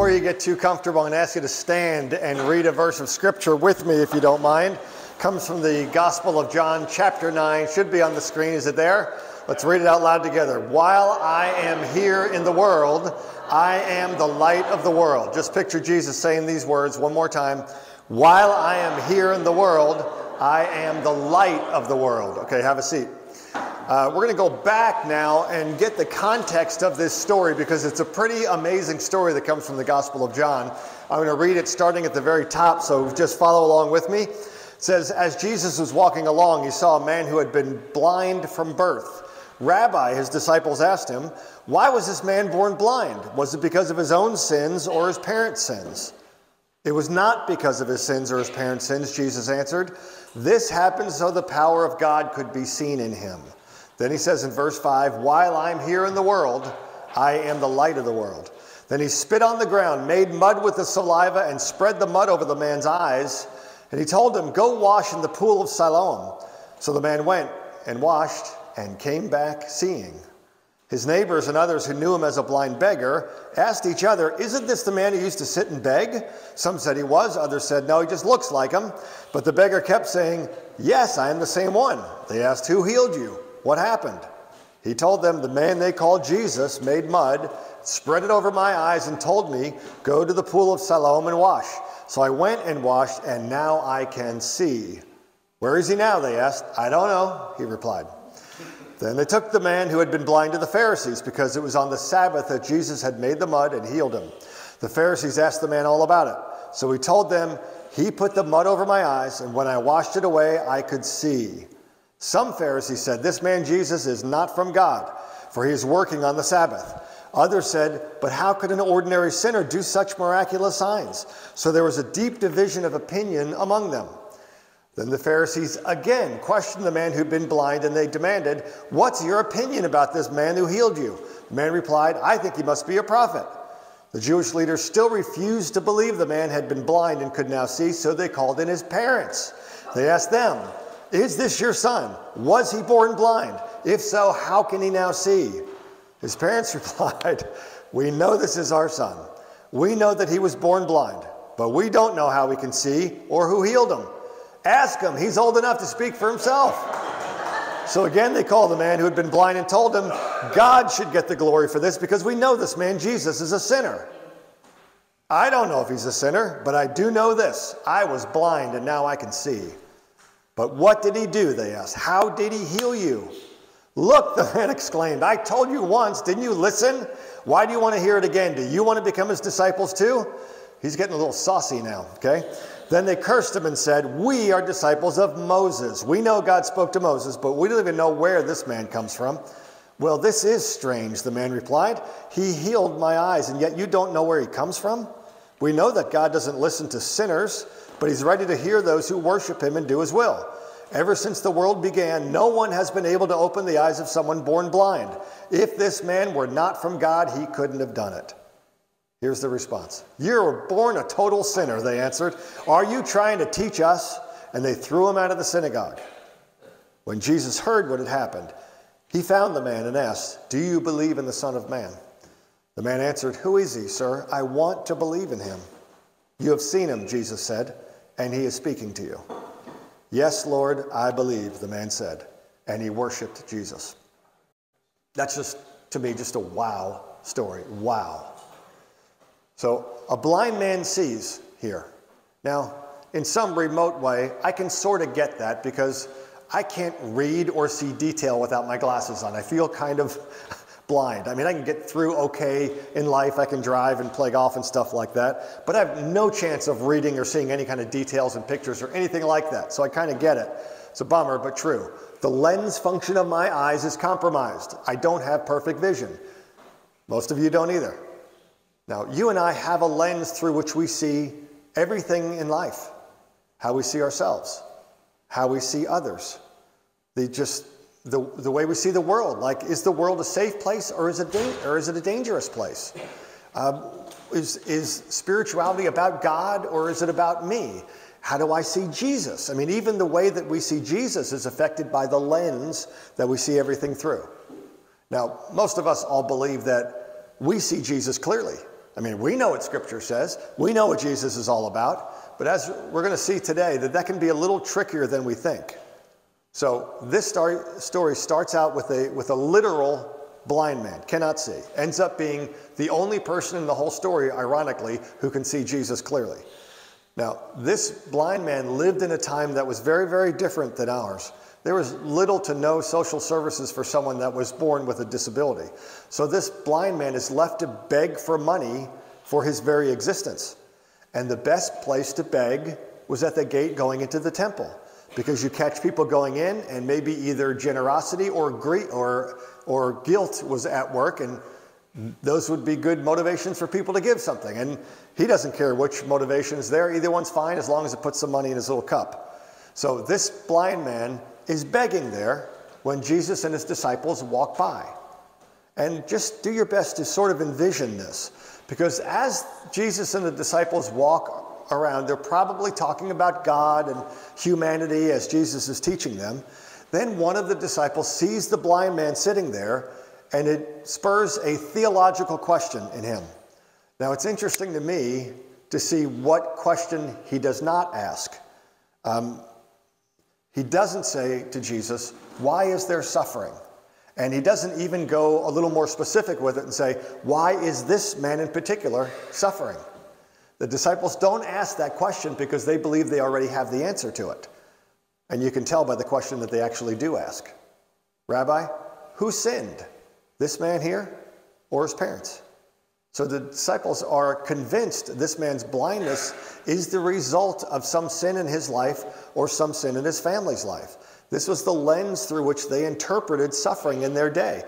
before you get too comfortable, I'm going to ask you to stand and read a verse of Scripture with me, if you don't mind. It comes from the Gospel of John, chapter 9. Should be on the screen. Is it there? Let's read it out loud together. While I am here in the world, I am the light of the world. Just picture Jesus saying these words one more time. While I am here in the world, I am the light of the world. Okay, have a seat. We're going to go back now and get the context of this story because it's a pretty amazing story that comes from the Gospel of John. I'm going to read it starting at the very top, so just follow along with me. It says, as Jesus was walking along, he saw a man who had been blind from birth. Rabbi, his disciples asked him, why was this man born blind? Was it because of his own sins or his parents' sins? It was not because of his sins or his parents' sins, Jesus answered. This happened so the power of God could be seen in him. Then he says in verse 5, while I'm here in the world, I am the light of the world. Then he spit on the ground, made mud with the saliva, and spread the mud over the man's eyes. And he told him, go wash in the pool of Siloam. So the man went and washed and came back seeing. His neighbors and others who knew him as a blind beggar asked each other, isn't this the man who used to sit and beg? Some said he was, others said, no, he just looks like him. But the beggar kept saying, yes, I am the same one. They asked, who healed you? What happened? He told them, the man they called Jesus made mud, spread it over my eyes, and told me, go to the pool of Siloam and wash. So I went and washed, and now I can see. Where is he now? They asked. I don't know, he replied. Then they took the man who had been blind to the Pharisees, because it was on the Sabbath that Jesus had made the mud and healed him. The Pharisees asked the man all about it. So he told them, he put the mud over my eyes, and when I washed it away, I could see. Some Pharisees said, this man Jesus is not from God, for he is working on the Sabbath. Others said, but how could an ordinary sinner do such miraculous signs? So there was a deep division of opinion among them. Then the Pharisees again questioned the man who'd been blind, and they demanded, what's your opinion about this man who healed you? The man replied, I think he must be a prophet. The Jewish leaders still refused to believe the man had been blind and could now see, so they called in his parents. They asked them, is this your son? Was he born blind? If so, how can he now see? His parents replied, we know this is our son. We know that he was born blind, but we don't know how he can see or who healed him. Ask him, he's old enough to speak for himself. So again, they called the man who had been blind and told him, God should get the glory for this because we know this man Jesus is a sinner. I don't know if he's a sinner, but I do know this. I was blind and now I can see. But what did he do? They asked. How did he heal you? Look, the man exclaimed, I told you once, didn't you listen? Why do you want to hear it again? Do you want to become his disciples too? He's getting a little saucy now, okay? Then they cursed him and said, we are disciples of Moses. We know God spoke to Moses, but we don't even know where this man comes from. Well, this is strange, the man replied. He healed my eyes, and yet you don't know where he comes from? We know that God doesn't listen to sinners, but he's ready to hear those who worship him and do his will. Ever since the world began, no one has been able to open the eyes of someone born blind. If this man were not from God, he couldn't have done it. Here's the response. You were born a total sinner, they answered. Are you trying to teach us? And they threw him out of the synagogue. When Jesus heard what had happened, he found the man and asked, do you believe in the Son of Man? The man answered, who is he, sir? I want to believe in him. You have seen him, Jesus said, and he is speaking to you. Yes, Lord, I believe, the man said, and he worshiped Jesus. That's just, to me, just a wow story. Wow. So a blind man sees here. Now, in some remote way, I can sort of get that because I can't read or see detail without my glasses on. I feel kind of blind. I mean, I can get through okay in life. I can drive and play golf and stuff like that, but I have no chance of reading or seeing any kind of details and pictures or anything like that. So I kind of get it. It's a bummer, but true. The lens function of my eyes is compromised. I don't have perfect vision. Most of you don't either. Now, you and I have a lens through which we see everything in life, how we see ourselves, how we see others, the way we see the world. Like, is the world a safe place or is it a dangerous place? Is spirituality about God or is it about me? How do I see Jesus? I mean, even the way that we see Jesus is affected by the lens that we see everything through. Now, most of us all believe that we see Jesus clearly. I mean, we know what Scripture says. We know what Jesus is all about. But as we're going to see today, that can be a little trickier than we think. So this story starts out with a literal blind man, cannot see. Ends up being the only person in the whole story, ironically, who can see Jesus clearly. Now, this blind man lived in a time that was very, very different than ours. There was little to no social services for someone that was born with a disability. So this blind man is left to beg for money for his very existence. And the best place to beg was at the gate going into the temple, because you catch people going in and maybe either generosity or greed or guilt was at work, and those would be good motivations for people to give something. And he doesn't care which motivation is there. Either one's fine as long as it puts some money in his little cup. So this blind man is begging there when Jesus and his disciples walk by. And just do your best to sort of envision this, because as Jesus and the disciples walk around, they're probably talking about God and humanity as Jesus is teaching them. Then one of the disciples sees the blind man sitting there, and it spurs a theological question in him. Now, it's interesting to me to see what question he does not ask. He doesn't say to Jesus, "Why is there suffering?" And he doesn't even go a little more specific with it and say, "Why is this man in particular suffering?" The disciples don't ask that question because they believe they already have the answer to it. And you can tell by the question that they actually do ask. "Rabbi, who sinned? This man here or his parents?" So the disciples are convinced this man's blindness is the result of some sin in his life or some sin in his family's life. This was the lens through which they interpreted suffering in their day.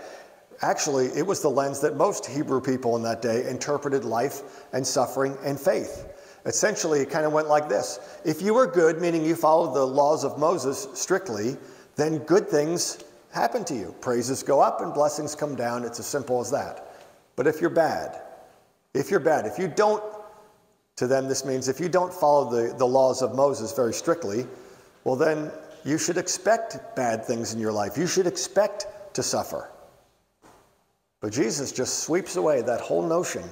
Actually, it was the lens that most Hebrew people in that day interpreted life and suffering and faith. Essentially, it kind of went like this. If you were good, meaning you followed the laws of Moses strictly, then good things happen to you. Praises go up and blessings come down. It's as simple as that. But if you're bad, if you don't, to them this means if you don't follow the laws of Moses very strictly, well then you should expect bad things in your life. You should expect to suffer. But Jesus just sweeps away that whole notion,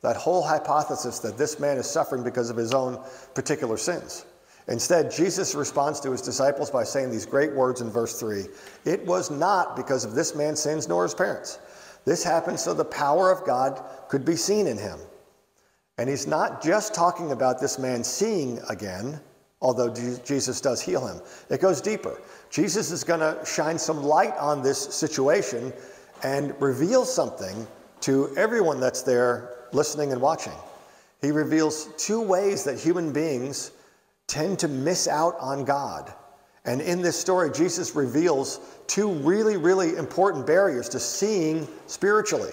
that whole hypothesis that this man is suffering because of his own particular sins. Instead, Jesus responds to his disciples by saying these great words in verse 3. "It was not because of this man's sins nor his parents. This happened so the power of God could be seen in him." And he's not just talking about this man seeing again, although Jesus does heal him. It goes deeper. Jesus is going to shine some light on this situation and reveal something to everyone that's there listening and watching. He reveals two ways that human beings tend to miss out on God. And in this story, Jesus reveals two really, really important barriers to seeing spiritually.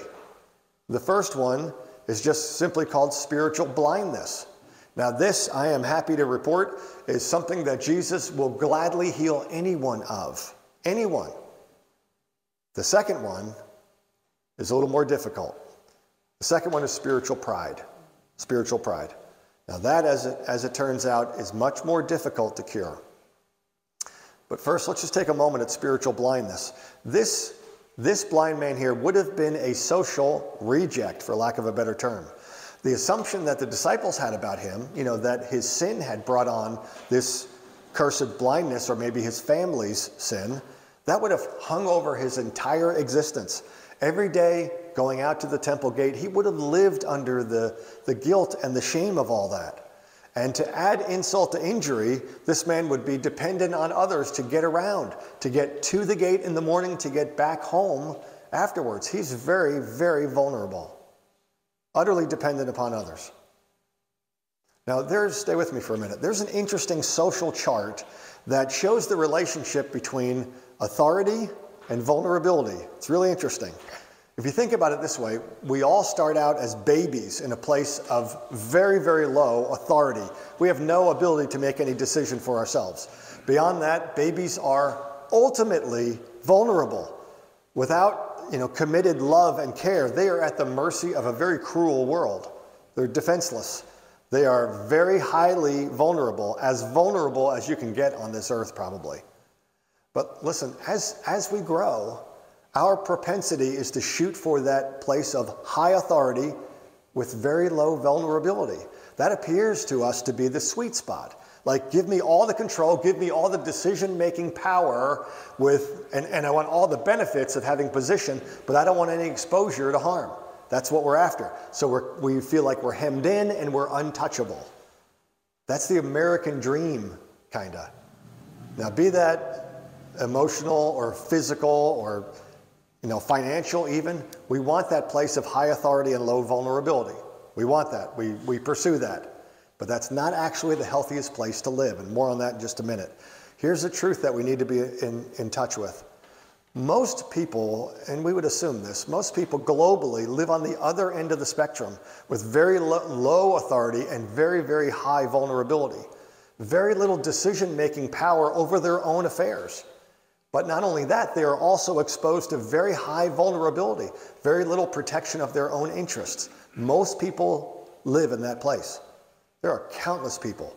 The first one is just simply called spiritual blindness. Now this, I am happy to report, is something that Jesus will gladly heal anyone of. Anyone. The second one is a little more difficult. The second one is spiritual pride. Spiritual pride. Now that, as it turns out, is much more difficult to cure. But first, let's just take a moment at spiritual blindness. This blind man here would have been a social reject, for lack of a better term. The assumption that the disciples had about him, that his sin had brought on this cursed blindness, or maybe his family's sin, that would have hung over his entire existence. Every day going out to the temple gate, he would have lived under the guilt and the shame of all that. And to add insult to injury, this man would be dependent on others to get around, to get to the gate in the morning, to get back home afterwards. He's very, very vulnerable, utterly dependent upon others. Now, stay with me for a minute. There's an interesting social chart that shows the relationship between authority and vulnerability. It's really interesting. If you think about it this way, we all start out as babies in a place of very, very low authority. We have no ability to make any decision for ourselves. Beyond that, babies are ultimately vulnerable. Without, committed love and care, they are at the mercy of a very cruel world. They're defenseless. They are very highly vulnerable as you can get on this earth probably. But listen, as we grow, our propensity is to shoot for that place of high authority with very low vulnerability. That appears to us to be the sweet spot. Like, give me all the control, give me all the decision-making power and I want all the benefits of having position, but I don't want any exposure to harm. That's what we're after. So we feel like we're hemmed in and we're untouchable. That's the American dream, kind of. Now, be that emotional or physical or financial even, we want that place of high authority and low vulnerability. We want that. We pursue that. But that's not actually the healthiest place to live, and more on that in just a minute. Here's the truth that we need to be in touch with. Most people, and we would assume this, most people globally live on the other end of the spectrum with very low authority and very, very high vulnerability. Very little decision-making power over their own affairs. But not only that, they are also exposed to very high vulnerability, very little protection of their own interests. Most people live in that place. There are countless people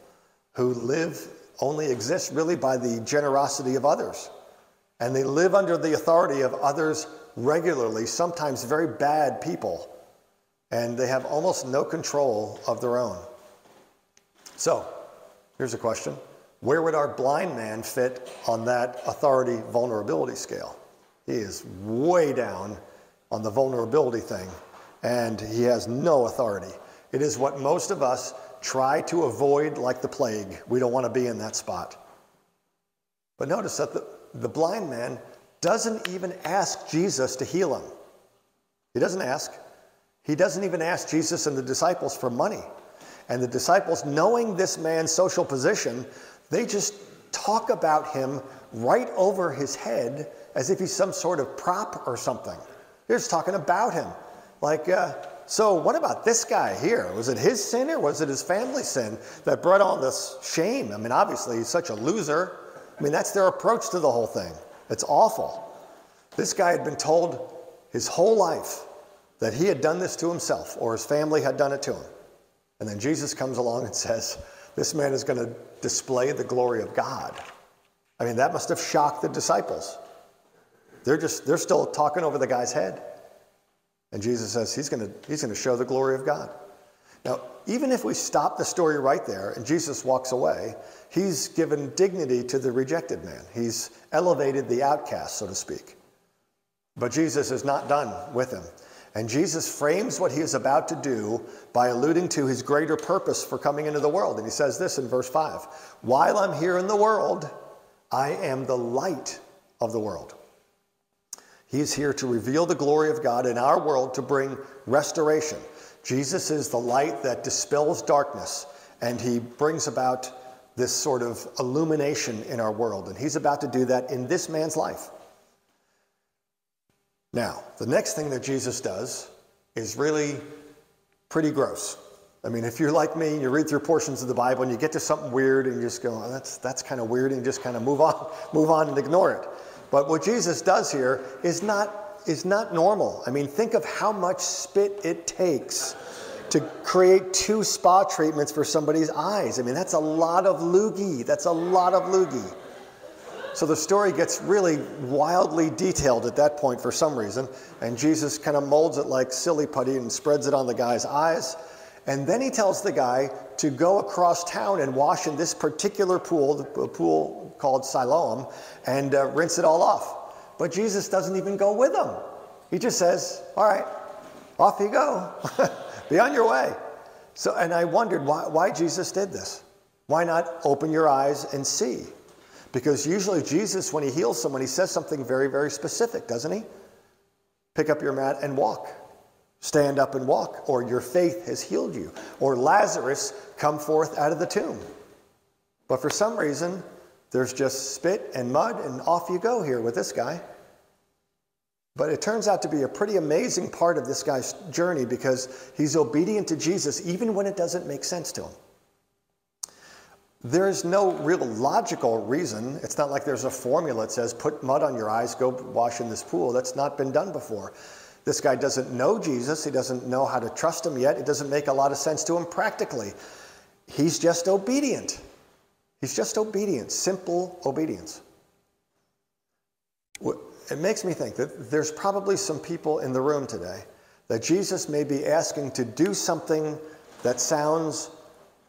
who only exist really by the generosity of others. And they live under the authority of others regularly, sometimes very bad people. And they have almost no control of their own. So, here's a question. Where would our blind man fit on that authority vulnerability scale? He is way down on the vulnerability thing, and he has no authority. It is what most of us try to avoid like the plague. We don't want to be in that spot. But notice that the blind man doesn't even ask Jesus to heal him. He doesn't ask. He doesn't even ask Jesus and the disciples for money. And the disciples, knowing this man's social position, they just talk about him right over his head as if he's some sort of prop or something. They're just talking about him. Like, so what about this guy here? Was it his sin or was it his family's sin that brought on this shame? I mean, obviously, he's such a loser. I mean, that's their approach to the whole thing. It's awful. This guy had been told his whole life that he had done this to himself or his family had done it to him. And then Jesus comes along and says, this man is going to display the glory of God. I mean, that must have shocked the disciples. They're still talking over the guy's head. And Jesus says he's going to show the glory of God. Now, even if we stop the story right there and Jesus walks away, he's given dignity to the rejected man. He's elevated the outcast, so to speak. But Jesus is not done with him. And Jesus frames what he is about to do by alluding to his greater purpose for coming into the world. And he says this in verse 5, while I'm here in the world, I am the light of the world. He's here to reveal the glory of God in our world to bring restoration. Jesus is the light that dispels darkness, and he brings about this sort of illumination in our world. And he's about to do that in this man's life. Now, the next thing that Jesus does is really pretty gross. I mean, if you're like me, you read through portions of the Bible and you get to something weird and you just go, oh, that's kind of weird, and you just kind of move on and ignore it. But what Jesus does here is not normal. I mean, think of how much spit it takes to create 2 spa treatments for somebody's eyes. I mean, that's a lot of loogie. That's a lot of loogie. So the story gets really wildly detailed at that point for some reason, and Jesus kind of molds it like silly putty and spreads it on the guy's eyes. And then he tells the guy to go across town and wash in this particular pool, the pool called Siloam, and rinse it all off. But Jesus doesn't even go with him. He just says, all right, off you go. Be on your way. So, and I wondered why Jesus did this. Why not open your eyes and see? Because usually Jesus, when he heals someone, he says something very, very specific, doesn't he? Pick up your mat and walk. Stand up and walk, or your faith has healed you. Or Lazarus, come forth out of the tomb. But for some reason, there's just spit and mud, and off you go here with this guy. But it turns out to be a pretty amazing part of this guy's journey because he's obedient to Jesus even when it doesn't make sense to him. There's no real logical reason. It's not like there's a formula that says, put mud on your eyes, go wash in this pool. That's not been done before. This guy doesn't know Jesus. He doesn't know how to trust him yet. It doesn't make a lot of sense to him practically. He's just obedient. He's just obedient, simple obedience. It makes me think that there's probably some people in the room today that Jesus may be asking to do something that sounds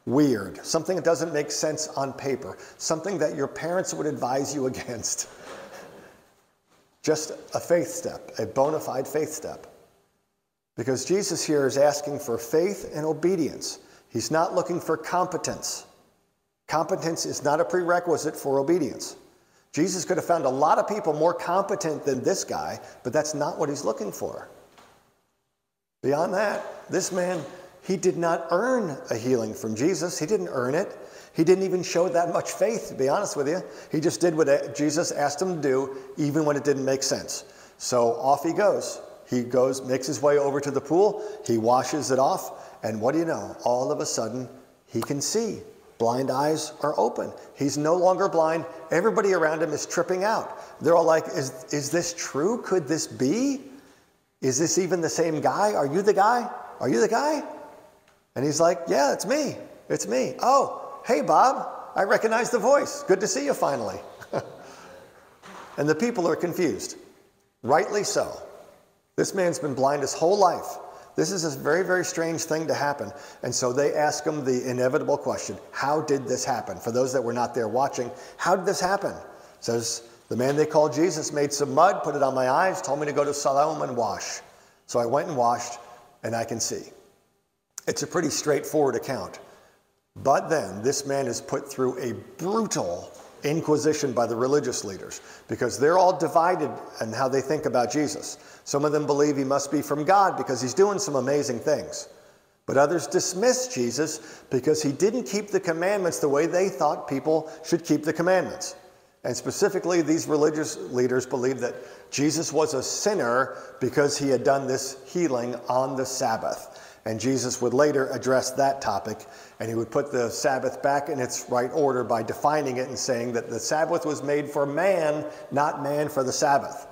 weird, something that doesn't make sense on paper, something that your parents would advise you against. Just a faith step, a bona fide faith step. Because Jesus here is asking for faith and obedience. He's not looking for competence. Competence is not a prerequisite for obedience. Jesus could have found a lot of people more competent than this guy, but that's not what he's looking for. Beyond that, this man, he did not earn a healing from Jesus. He didn't earn it. He didn't even show that much faith, to be honest with you. He just did what Jesus asked him to do, even when it didn't make sense. So off he goes. He goes, makes his way over to the pool. He washes it off. And what do you know? All of a sudden, he can see. Blind eyes are open. He's no longer blind. Everybody around him is tripping out. They're all like, is this true? Could this be? Is this even the same guy? Are you the guy? Are you the guy? And he's like, yeah, it's me. It's me. Oh, hey, Bob. I recognize the voice. Good to see you finally. And the people are confused. Rightly so. This man's been blind his whole life. This is a very, very strange thing to happen. And so they ask him the inevitable question, how did this happen? For those that were not there watching, how did this happen? It says, the man they called Jesus made some mud, put it on my eyes, told me to go to Siloam and wash. So I went and washed, and I can see. It's a pretty straightforward account. But then this man is put through a brutal inquisition by the religious leaders because they're all divided in how they think about Jesus. Some of them believe he must be from God because he's doing some amazing things. But others dismiss Jesus because he didn't keep the commandments the way they thought people should keep the commandments. And specifically, these religious leaders believed that Jesus was a sinner because he had done this healing on the Sabbath. And Jesus would later address that topic, and he would put the Sabbath back in its right order by defining it and saying that the Sabbath was made for man, not man for the Sabbath.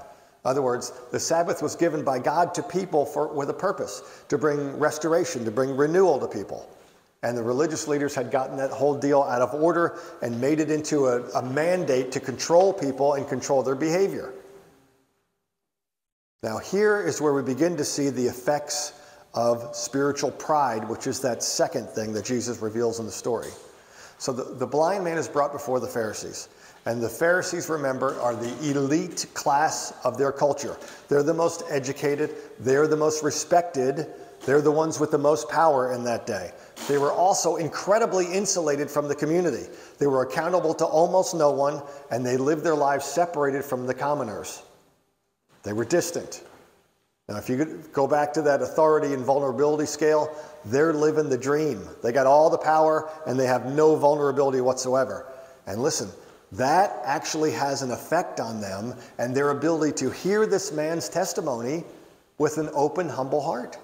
In other words, the Sabbath was given by God to people with a purpose, to bring restoration, to bring renewal to people. And the religious leaders had gotten that whole deal out of order and made it into a mandate to control people and control their behavior. Now here is where we begin to see the effects of spiritual pride, which is that second thing that Jesus reveals in the story. So the blind man is brought before the Pharisees. And the Pharisees, remember, are the elite class of their culture. They're the most educated. They're the most respected. They're the ones with the most power in that day. They were also incredibly insulated from the community. They were accountable to almost no one, and they lived their lives separated from the commoners. They were distant. Now, if you go back to that authority and vulnerability scale, they're living the dream. They got all the power, and they have no vulnerability whatsoever. And listen, that actually has an effect on them and their ability to hear this man's testimony with an open, humble heart.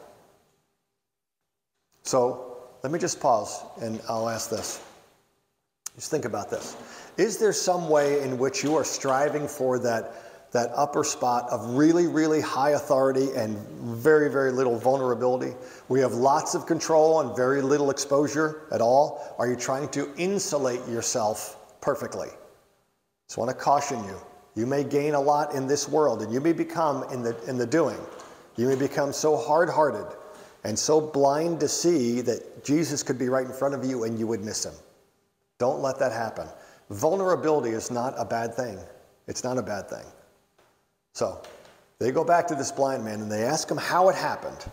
So let me just pause, and I'll ask this. Just think about this. Is there some way in which you are striving for that upper spot of really, really high authority and very, very little vulnerability? We have lots of control and very little exposure at all. Are you trying to insulate yourself perfectly? Just want to caution you. You may gain a lot in this world, and you may become, in the doing, you may become so hard-hearted and so blind to see that Jesus could be right in front of you and you would miss him. Don't let that happen. Vulnerability is not a bad thing. It's not a bad thing. So they go back to this blind man and they ask him how it happened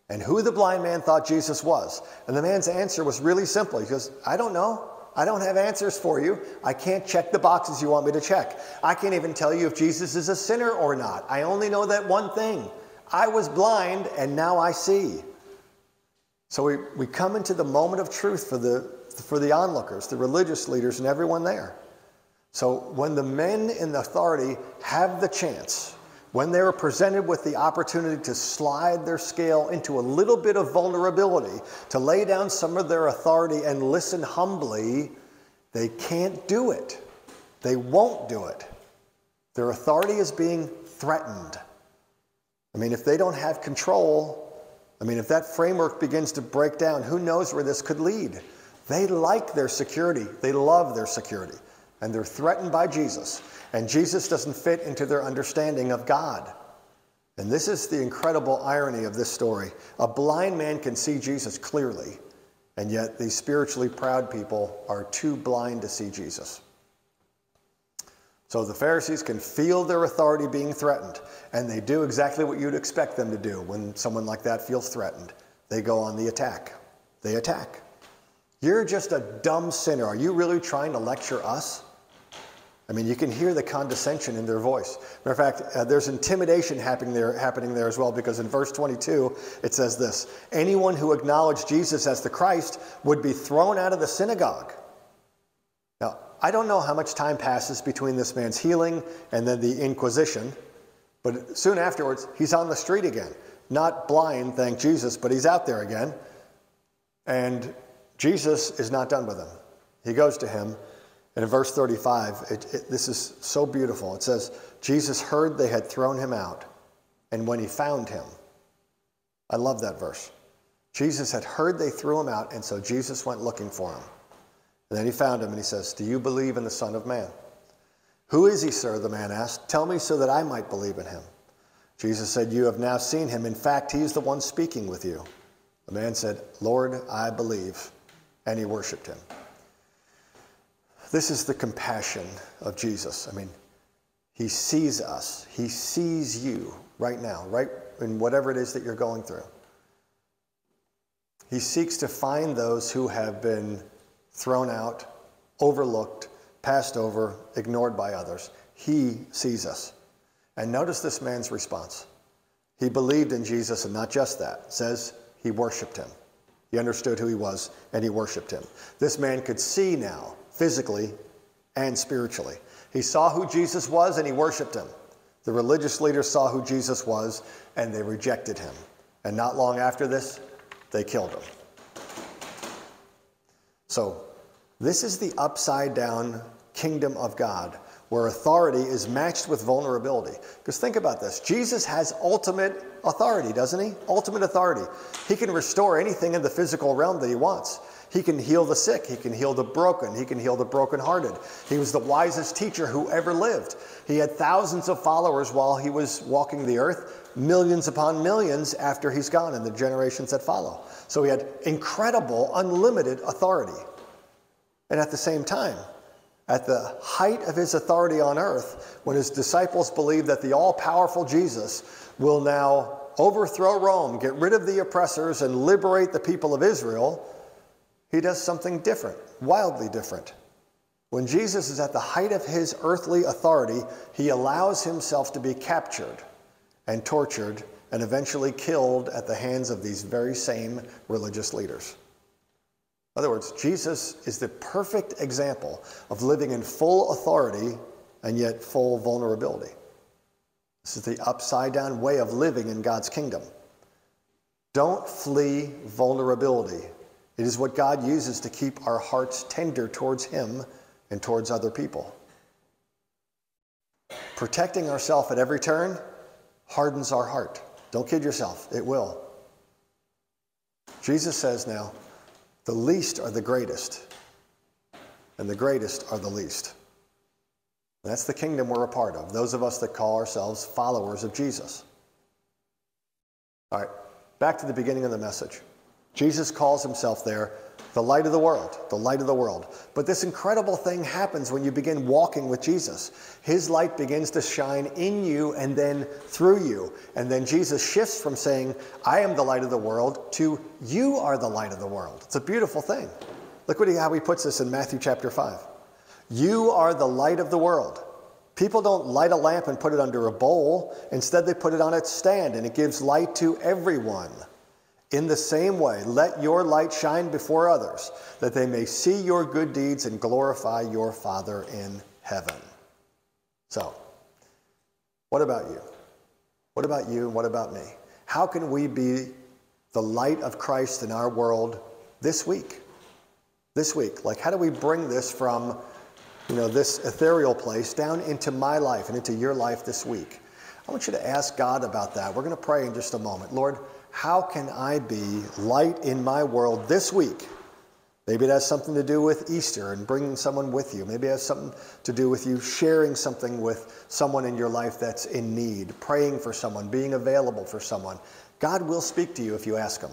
and who the blind man thought Jesus was. And the man's answer was really simple. He goes, I don't know. I don't have answers for you. I can't check the boxes you want me to check. I can't even tell you if Jesus is a sinner or not. I only know that one thing. I was blind and now I see. So we come into the moment of truth for the onlookers, the religious leaders and everyone there. So when the men in authority have the chance, when they're presented with the opportunity to slide their scale into a little bit of vulnerability, to lay down some of their authority and listen humbly, they can't do it. They won't do it. Their authority is being threatened. I mean, if they don't have control, if that framework begins to break down, who knows where this could lead? They like their security. They love their security. And they're threatened by Jesus. And Jesus doesn't fit into their understanding of God. And this is the incredible irony of this story. A blind man can see Jesus clearly, and yet these spiritually proud people are too blind to see Jesus. So the Pharisees can feel their authority being threatened, and they do exactly what you'd expect them to do when someone like that feels threatened. They go on the attack. They attack. You're just a dumb sinner. Are you really trying to lecture us? I mean, you can hear the condescension in their voice. Matter of fact, there's intimidation happening there as well, because in verse 22, it says this: anyone who acknowledged Jesus as the Christ would be thrown out of the synagogue. Now, I don't know how much time passes between this man's healing and then the Inquisition, but soon afterwards, he's on the street again. Not blind, thank Jesus, but he's out there again. And Jesus is not done with him. He goes to him. And in verse 35, this is so beautiful. It says, Jesus heard they had thrown him out, and when he found him. I love that verse. Jesus had heard they threw him out, and so Jesus went looking for him. And then he found him, and he says, do you believe in the Son of Man? Who is he, sir? The man asked. Tell me so that I might believe in him. Jesus said, you have now seen him. In fact, he is the one speaking with you. The man said, Lord, I believe. And he worshiped him. This is the compassion of Jesus. I mean, he sees us. He sees you right now, right in whatever it is that you're going through. He seeks to find those who have been thrown out, overlooked, passed over, ignored by others. He sees us. And notice this man's response. He believed in Jesus, and not just that. It says he worshiped him. He understood who he was, and he worshiped him. This man could see now, physically and spiritually. He saw who Jesus was, and he worshiped him. The religious leaders saw who Jesus was, and they rejected him. And not long after this, they killed him. So, this is the upside-down kingdom of God, where authority is matched with vulnerability. Because think about this. Jesus has ultimate authority, doesn't he? Ultimate authority. He can restore anything in the physical realm that he wants. He can heal the sick. He can heal the broken. He can heal the brokenhearted. He was the wisest teacher who ever lived. He had thousands of followers while he was walking the earth, millions upon millions after he's gone in the generations that follow. So he had incredible, unlimited authority. And at the same time, at the height of his authority on earth, when his disciples believed that the all-powerful Jesus will now overthrow Rome, get rid of the oppressors, and liberate the people of Israel, he does something different, wildly different. When Jesus is at the height of his earthly authority, he allows himself to be captured and tortured and eventually killed at the hands of these very same religious leaders. In other words, Jesus is the perfect example of living in full authority and yet full vulnerability. This is the upside-down way of living in God's kingdom. Don't flee vulnerability. It is what God uses to keep our hearts tender towards him and towards other people. Protecting ourselves at every turn hardens our heart. Don't kid yourself. It will. Jesus says now, the least are the greatest, and the greatest are the least. And that's the kingdom we're a part of, those of us that call ourselves followers of Jesus. All right, back to the beginning of the message. Jesus calls himself there the light of the world, the light of the world. But this incredible thing happens when you begin walking with Jesus. His light begins to shine in you and then through you. And then Jesus shifts from saying, I am the light of the world, to you are the light of the world. It's a beautiful thing. Look how he puts this in Matthew chapter 5. You are the light of the world. People don't light a lamp and put it under a bowl. Instead, they put it on its stand, and it gives light to everyone. In the same way, let your light shine before others, that they may see your good deeds and glorify your Father in heaven. So, what about you? What about you and what about me? How can we be the light of Christ in our world this week? This week. Like, how do we bring this from, this ethereal place down into my life and into your life this week? I want you to ask God about that. We're going to pray in just a moment. Lord, how can I be light in my world this week Maybe it has something to do with Easter and bringing someone with you. Maybe it has something to do with you sharing something with someone in your life that's in need, praying for someone, being available for someone. God will speak to you if you ask him.